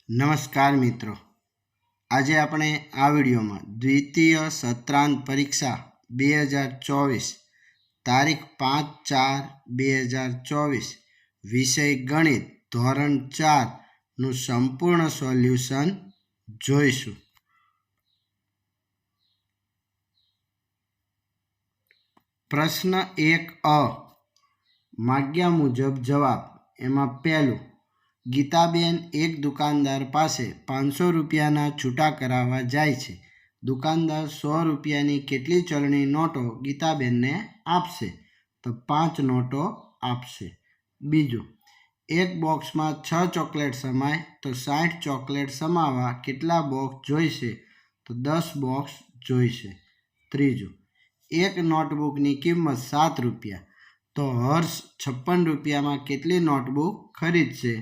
નમસ્કાર મિત્રો, આજે આપણે આ વિડીયોમાં દ્વિતીય સત્રાંત પરીક્ષા 2024 તારીખ 5/4/2024 વિષય ગણિત ધોરણ 4નું સંપૂર્ણ સોલ્યુશન જોઈશું. પ્રશ્ન 1 માગ્યા મુજબ જવાબ. એમાં પહેલું, ગીતાબેન એક દુકાનદાર પાસે 500 રૂપિયાના છૂટા કરાવવા જાય છે. દુકાનદાર 100 રૂપિયાની કેટલી ચલણી નોટો ગીતાબેનને આપશે? તો 5 નોટો આપશે. બીજું, એક બોક્સમાં 6 ચોકલેટ સમાય તો 60 ચોકલેટ સમાવવા કેટલા બોક્સ જોઈશે? તો 10 બોક્સ જોઈશે. ત્રીજું, એક નોટબુકની કિંમત 7 રૂપિયા, તો હર્ષ 56 રૂપિયામાં કેટલી નોટબુક ખરીદશે?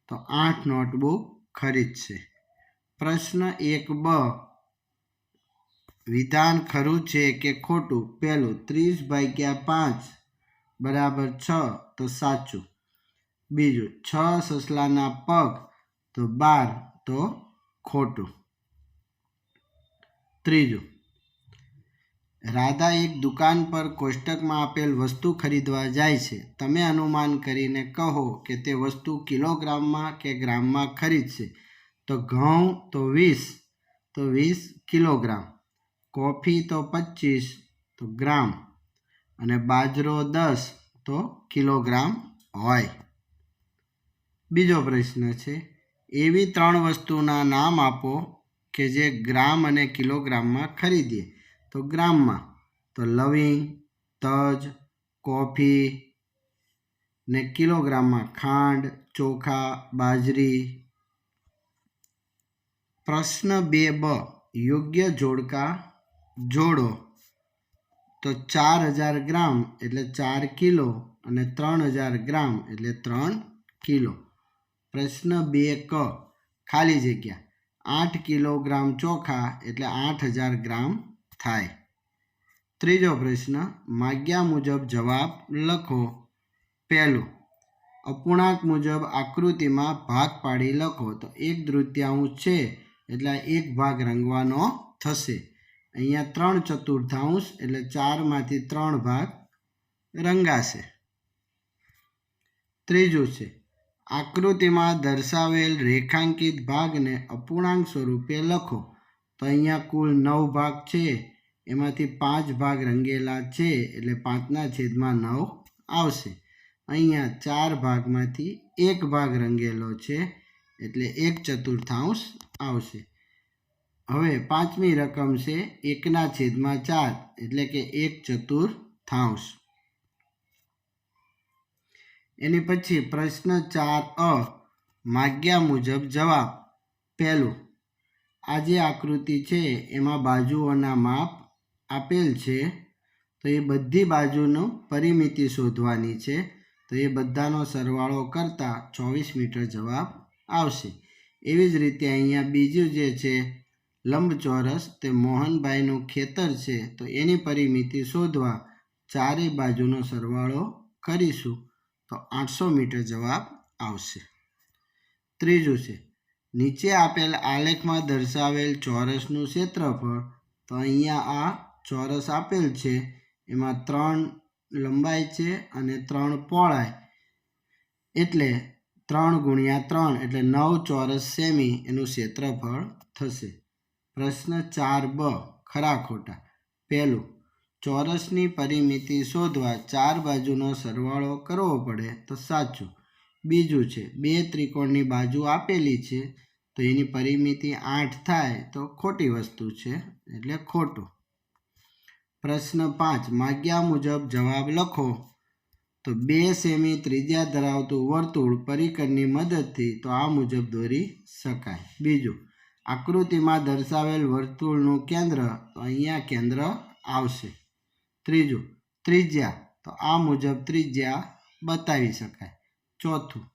તો 8 નોટબુક ખરીદશે. પ્રશ્ન 1b, વિધાન ખરું છે કે ખોટું? પહેલું, 30/5 = 6, તો સાચું. બીજું, 6 સસલાના પગ તો 12, તો ખોટું. ત્રીજું, રાધા એક દુકાન પર કોષ્ટકમાં આપેલ વસ્તુ ખરીદવા જાય છે. તમે અનુમાન કરીને કહો કે તે વસ્તુ કિલોગ્રામમાં કે ગ્રામમાં ખરીદશે. તો ઘઉં તો 20, તો 20 કિલોગ્રામ. કોફી તો 25, તો ગ્રામ. અને બાજરો 10, તો કિલોગ્રામ હોય. બીજો પ્રશ્ન છે, એવી 3 વસ્તુના નામ આપો કે જે ગ્રામ અને કિલોગ્રામમાં ખરીદીએ. તો ગ્રામમાં તો લવિંગ, તજ, કોફી. ને કિલોગ્રામમાં ખાંડ, ચોખા, બાજરી. પ્રશ્ન 2b, યોગ્ય જોડકા જોડો. તો 4000 ગ્રામ એટલે 4 કિલો અને 3000 ગ્રામ એટલે 3 કિલો. પ્રશ્ન 2ક, ખાલી જગ્યા. 8 કિલોગ્રામ ચોખા એટલે 8000 ગ્રામ થાય. ત્રીજો પ્રશ્ન, માગ્યા મુજબ જવાબ લખો. પહેલું, અપૂર્ણાંક મુજબ આકૃતિમાં ભાગ પાડી લખો. તો 1/3 છે એટલે 1 ભાગ રંગવાનો થશે. અહીંયા 3/4 એટલે 4માંથી 3 ભાગ રંગાશે. ત્રીજું છે, આકૃતિમાં દર્શાવેલ રેખાંકિત ભાગને અપૂર્ણાંક સ્વરૂપે લખો. તો અહીંયા કુલ 9 ભાગ છે, એમાંથી 5 ભાગ રંગેલા છે એટલે 5/9 આવશે. અહીંયા 4 ભાગમાંથી 1 ભાગ રંગેલો છે એટલે 1/4 આવશે. હવે પાંચમી રકમ છે 1/4 એટલે કે 1/4. એની પછી પ્રશ્ન 4a, માગ્યા મુજબ જવાબ. પહેલું, આ જે આકૃતિ છે એમાં બાજુઓના માપ આપેલ છે, તો એ બધી બાજુનું પરિમિતિ શોધવાની છે. તો એ બધાનો સરવાળો કરતાં 24 મીટર જવાબ આવશે. એવી જ રીતે અહીંયા બીજું જે છે લંબચોરસ, તે મોહનભાઈનું ખેતર છે, તો એની પરિમિતિ શોધવા ચારે બાજુનો સરવાળો કરીશું તો 800 મીટર જવાબ આવશે. ત્રીજું છે, નીચે આપેલ આલેખમાં દર્શાવેલ ચોરસનું ક્ષેત્રફળ. તો અહીંયા આ ચોરસ આપેલ છે, એમાં 3 લંબાઈ છે અને 3 પહોળાઈ, એટલે 3 × 3 એટલે 9 ચોરસ સેમી એનું ક્ષેત્રફળ થશે. પ્રશ્ન 4b, ખરા ખોટા. પહેલું, ચોરસની પરિમિતિ શોધવા 4 બાજુનો સરવાળો કરવો પડે, તો સાચું. બીજું છે, 2 ત્રિકોણની બાજુ આપેલી છે, તો એની પરિમિતિ 8 થાય, તો ખોટી વસ્તુ છે એટલે ખોટું. પ્રશ્ન 5, માગ્યા મુજબ જવાબ લખો. તો 2 સેમી ત્રિજ્યા ધરાવતું વર્તુળ પરિકરની મદદથી તો આ મુજબ દોરી શકાય. બીજું, આકૃતિમાં દર્શાવેલ વર્તુળનું કેન્દ્ર, તો અહીંયા કેન્દ્ર આવશે. ત્રીજું, ત્રિજ્યા, તો આ મુજબ ત્રિજ્યા બતાવી શકાય. ચોથું,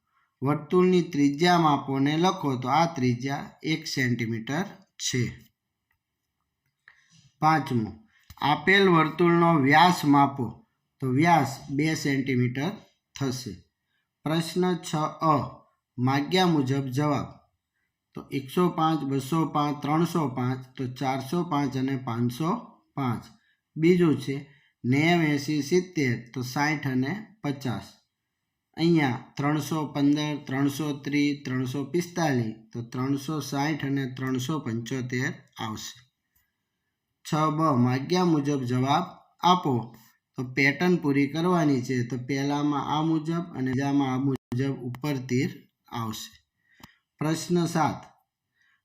વર્તુળની ત્રિજ્યા માપોને લખો. તો આ ત્રિજ્યા 1 સેન્ટીમીટર છે. પાંચમું, આપેલ વર્તુળનો વ્યાસ માપો. તો વ્યાસ 2 સેન્ટીમીટર થશે. પ્રશ્ન 6a, માગ્યા મુજબ જવાબ. તો 105, 205, 305, તો 405 અને 505. બીજું છે 90, 80, 70, તો 60 અને 50. અહીંયા 315, 330, 345, તો 360 અને 375 આવશે. 6બ માગ્યા મુજબ જવાબ આપો. તો પેટર્ન પૂરી કરવાની છે. તો પહેલામાં આ મુજબ અને બીજામાં આ મુજબ ઉપર તીર આવશે. પ્રશ્ન 7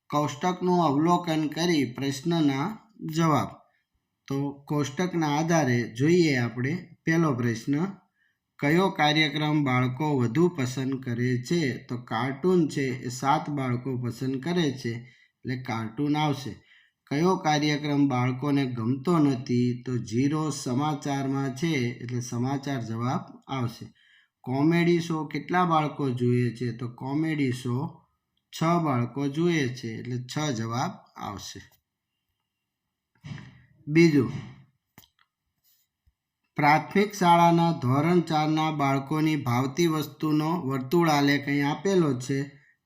કોષ્ટકનું અવલોકન કરી પ્રશ્નના જવાબ. તો કોષ્ટકના આધારે જોઈએ આપણે. પહેલો પ્રશ્ન, કયો કાર્યક્રમ બાળકો વધુ પસંદ કરે છે? તો કાર્ટૂન છે એ 7 બાળકો પસંદ કરે છે એટલે કાર્ટૂન આવશે. કયો કાર્યક્રમ બાળકોને ગમતો નથી? તો 0 સમાચારમાં છે એટલે સમાચાર જવાબ આવશે. કોમેડી શો કેટલા બાળકો જુએ છે? તો કોમેડી શો 6 બાળકો જુએ છે એટલે 6 જવાબ આવશે. બીજું, પ્રાથમિક શાળાના ધોરણ 4ના બાળકોની ભાવતી વસ્તુનો વર્તુળ આલેખ અહીં આપેલો છે.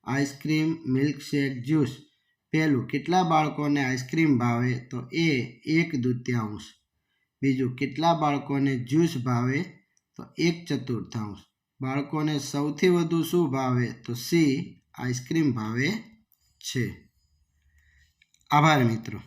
Ice cream, milkshake, juice. પહેલું, કેટલા બાળકોને આઈસ્ક્રીમ ભાવે? તો એ 1/2. બીજું, કેટલા બાળકોને જ્યુસ ભાવે? તો 1/4. બાળકોને સૌથી વધુ શું ભાવે? તો સી, આઈસ્ક્રીમ ભાવે છે. આભાર મિત્રો.